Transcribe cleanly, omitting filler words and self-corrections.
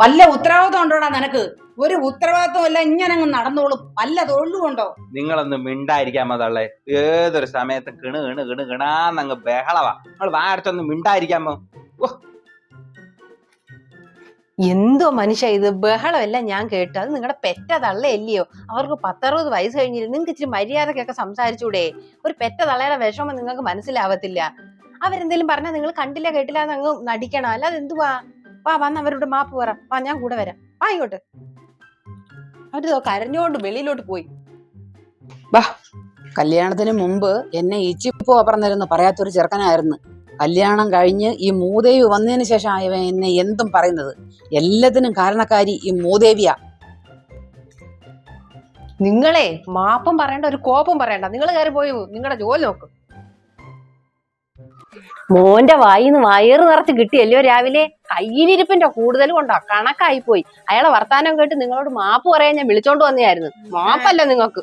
വല്ല ഉത്തരവാദിത്വം ഉണ്ടോടാ നിനക്ക്? ഒരു ഉത്തരവാദിത്വം അല്ല, ഇങ്ങനെ അങ്ങ് നടന്നോളും. വല്ല തൊഴിലുമുണ്ടോ? നിങ്ങളൊന്ന് മിണ്ടായിരിക്കാൻ മതള്ളേ. ഏതൊരു സമയത്ത് കിണ് കിണ് കിണ് കിണാന്നങ്ങ് ബഹളവാ. നിങ്ങൾ വാരത്തൊന്ന് മിണ്ടായിരിക്കാമോ? എന്തോ മനുഷ്യ ഇത്? ബഹളമല്ല ഞാൻ കേട്ടു. അത് നിങ്ങളുടെ പെറ്റ തള്ളയല്ലയോ? അവർക്ക് 10-60 വയസ്സ് കഴിഞ്ഞില്ല. നിങ്ങൾക്ക് ഇച്ചിരി മര്യാദക്കൊക്കെ സംസാരിച്ചൂടെ? ഒരു പെറ്റ തള്ളയുടെ വിഷമം നിങ്ങൾക്ക് മനസ്സിലാവത്തില്ല. അവരെന്തേലും പറഞ്ഞാൽ നിങ്ങൾ കണ്ടില്ല കേട്ടില്ല എന്ന് അങ്ങ് നടിക്കണം. അല്ലാതെ എന്തുവാ? വാ, വന്ന് അവരോട് മാപ്പ് പറ. വാ, ഞാൻ കൂടെ വരാം. വാ ഇങ്ങോട്ട്. അവര് കരഞ്ഞോണ്ട് വെളിയിലോട്ട് പോയി. ബാ, കല്യാണത്തിന് മുമ്പ് എന്നെ ഇച്ചിപ്പോ പറഞ്ഞിരുന്നു പറയാത്തൊരു ചെറുക്കനായിരുന്നു. കല്യാണം കഴിഞ്ഞ് ഈ മൂദേവി വന്നതിന് ശേഷം ആയവൻ എന്നെ എന്തും പറയുന്നത്. എല്ലാത്തിനും കാരണക്കാരി ഈ മൂദേവിയാ. നിങ്ങളെ മാപ്പും പറയണ്ട, ഒരു കോപം പറയണ്ട. നിങ്ങൾ കയറി പോയി നിങ്ങളുടെ ജോലി നോക്ക്. മോന്റെ വായിന്ന് വയറ് നിറച്ച് കിട്ടിയല്ലോ രാവിലെ. കയ്യിലിരിപ്പിന്റെ കൂടുതൽ കൊണ്ടാ കണക്കായി പോയി. അയാളെ വർത്താനം കേട്ട് നിങ്ങളോട് മാപ്പ് പറയാൻ ഞാൻ വിളിച്ചോണ്ട് വന്നതായിരുന്നു. മാപ്പല്ല നിങ്ങൾക്ക്.